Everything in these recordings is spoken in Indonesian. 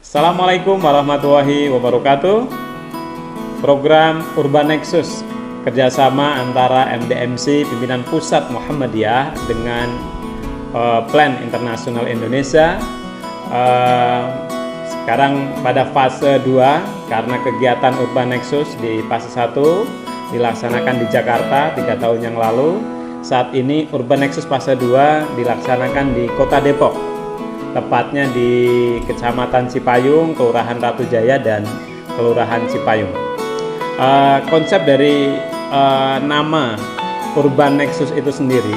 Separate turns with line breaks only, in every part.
Assalamualaikum warahmatullahi wabarakatuh. Program Urban Nexus kerjasama antara MDMC Pimpinan Pusat Muhammadiyah dengan Plan Internasional Indonesia sekarang pada fase 2 karena kegiatan Urban Nexus di fase 1 dilaksanakan di Jakarta 3 tahun yang lalu. Saat ini Urban Nexus fase 2 dilaksanakan di Kota Depok, tepatnya di Kecamatan Cipayung, Kelurahan Ratu Jaya dan Kelurahan Cipayung. Konsep dari nama Urban Nexus itu sendiri,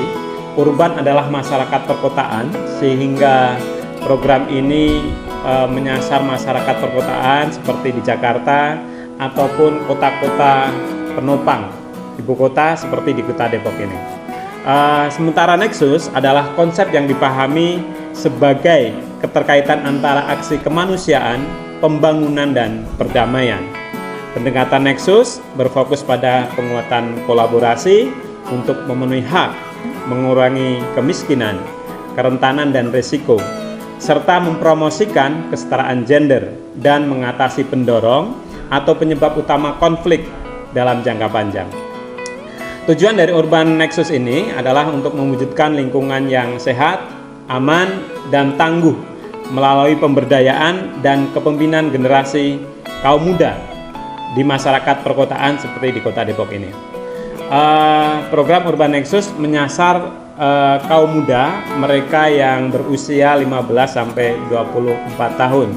urban adalah masyarakat perkotaan, sehingga program ini menyasar masyarakat perkotaan seperti di Jakarta ataupun kota-kota penopang ibu kota seperti di Kota Depok ini. Sementara Nexus adalah konsep yang dipahami sebagai keterkaitan antara aksi kemanusiaan, pembangunan, dan perdamaian. Pendekatan Nexus berfokus pada penguatan kolaborasi untuk memenuhi hak, mengurangi kemiskinan, kerentanan, dan risiko, serta mempromosikan kesetaraan gender dan mengatasi pendorong atau penyebab utama konflik dalam jangka panjang. Tujuan dari Urban Nexus ini adalah untuk mewujudkan lingkungan yang sehat, aman, dan tangguh melalui pemberdayaan dan kepemimpinan generasi kaum muda di masyarakat perkotaan seperti di Kota Depok ini. Program Urban Nexus menyasar kaum muda, mereka yang berusia 15 sampai 24 tahun,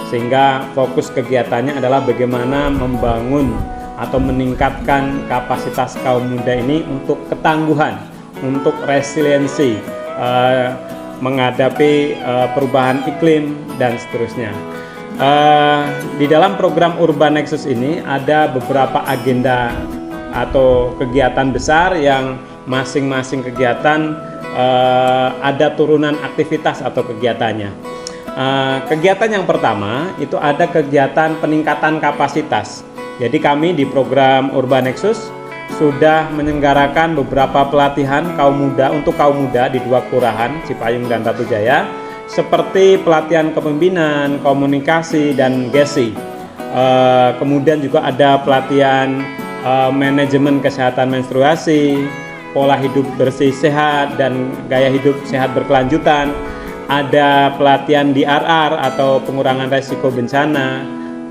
sehingga fokus kegiatannya adalah bagaimana membangun atau meningkatkan kapasitas kaum muda ini untuk ketangguhan, untuk resiliensi menghadapi perubahan iklim dan seterusnya. Di dalam program Urban Nexus ini ada beberapa agenda atau kegiatan besar yang masing-masing kegiatan ada turunan aktivitas atau kegiatannya. Kegiatan yang pertama itu ada kegiatan peningkatan kapasitas. Jadi kami di program Urban Nexus sudah menyelenggarakan beberapa pelatihan untuk kaum muda di 2 kelurahan, Cipayung dan Ratu Jaya, seperti pelatihan kepemimpinan, komunikasi, dan GESI. Kemudian juga ada pelatihan manajemen kesehatan menstruasi, pola hidup bersih sehat, dan gaya hidup sehat berkelanjutan. Ada pelatihan DRR atau pengurangan resiko bencana,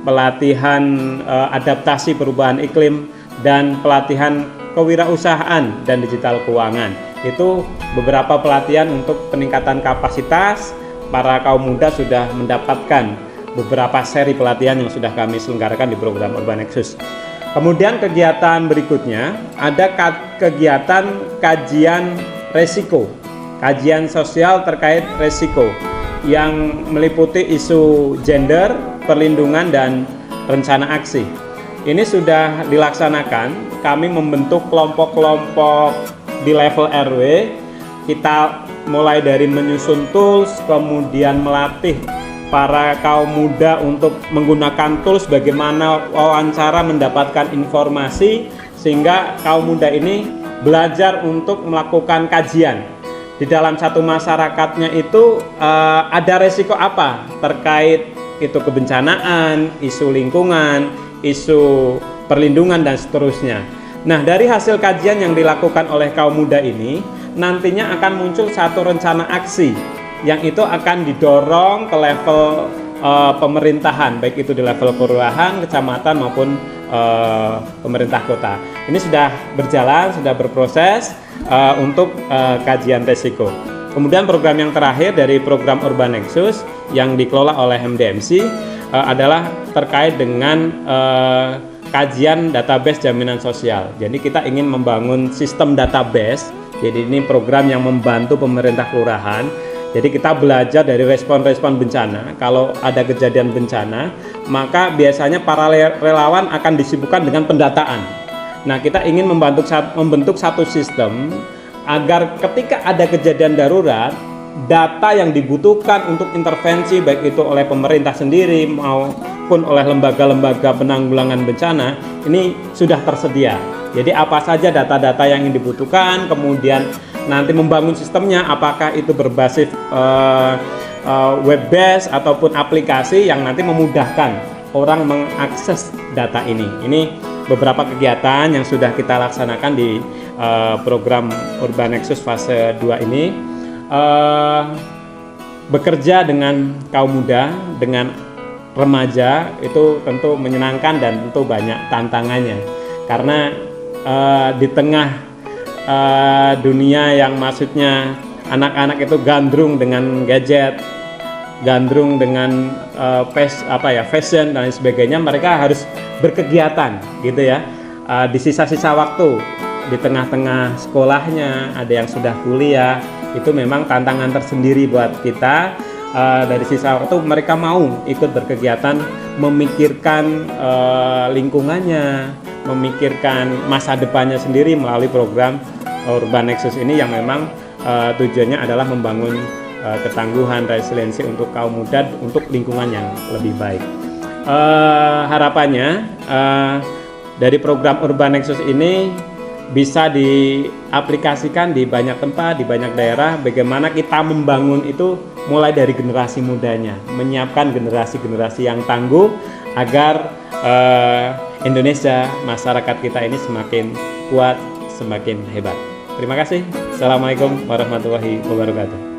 pelatihan adaptasi perubahan iklim, dan pelatihan kewirausahaan dan digital keuangan. Itu beberapa pelatihan untuk peningkatan kapasitas. Para kaum muda sudah mendapatkan beberapa seri pelatihan yang sudah kami selenggarakan di program Urban Nexus. Kemudian kegiatan berikutnya ada kegiatan kajian resiko, kajian sosial terkait resiko yang meliputi isu gender, perlindungan, dan rencana aksi. Ini sudah dilaksanakan. Kami membentuk kelompok-kelompok di level RW. Kita mulai dari menyusun tools, kemudian melatih para kaum muda untuk menggunakan tools, bagaimana wawancara mendapatkan informasi, sehingga kaum muda ini belajar untuk melakukan kajian. Di dalam satu masyarakatnya itu ada resiko apa terkait itu kebencanaan, isu lingkungan, isu perlindungan, dan seterusnya. Nah, dari hasil kajian yang dilakukan oleh kaum muda ini, nantinya akan muncul satu rencana aksi yang itu akan didorong ke level pemerintahan, baik itu di level kelurahan, kecamatan, maupun pemerintah kota. Ini sudah berjalan, sudah berproses untuk kajian resiko. Kemudian program yang terakhir dari program Urban Nexus yang dikelola oleh MDMC adalah terkait dengan kajian database jaminan sosial. Jadi kita ingin membangun sistem database. Jadi ini program yang membantu pemerintah kelurahan. Jadi kita belajar dari respon-respon bencana. Kalau ada kejadian bencana, maka biasanya para relawan akan disibukkan dengan pendataan. Nah, kita ingin membentuk satu sistem agar ketika ada kejadian darurat, data yang dibutuhkan untuk intervensi baik itu oleh pemerintah sendiri maupun oleh lembaga-lembaga penanggulangan bencana ini sudah tersedia. Jadi apa saja data-data yang dibutuhkan, kemudian nanti membangun sistemnya, apakah itu berbasis web based ataupun aplikasi yang nanti memudahkan orang mengakses data ini. Ini beberapa kegiatan yang sudah kita laksanakan di program Urban Nexus fase 2 ini. Bekerja dengan kaum muda, dengan remaja itu tentu menyenangkan dan tentu banyak tantangannya, karena di tengah dunia yang maksudnya anak-anak itu gandrung dengan gadget, gandrung dengan fashion dan lain sebagainya, mereka harus berkegiatan gitu ya. Di sisa-sisa waktu di tengah-tengah sekolahnya, ada yang sudah kuliah, itu memang tantangan tersendiri buat kita. Dari sisa waktu mereka mau ikut berkegiatan, memikirkan lingkungannya, memikirkan masa depannya sendiri melalui program Urban Nexus ini yang memang tujuannya adalah membangun ketangguhan, resiliensi untuk kaum muda, untuk lingkungan yang lebih baik. Harapannya dari program Urban Nexus ini bisa diaplikasikan di banyak tempat, di banyak daerah. Bagaimana kita membangun itu mulai dari generasi mudanya, menyiapkan generasi-generasi yang tangguh agar Indonesia, masyarakat kita ini semakin kuat, semakin hebat. Terima kasih. Assalamualaikum warahmatullahi wabarakatuh.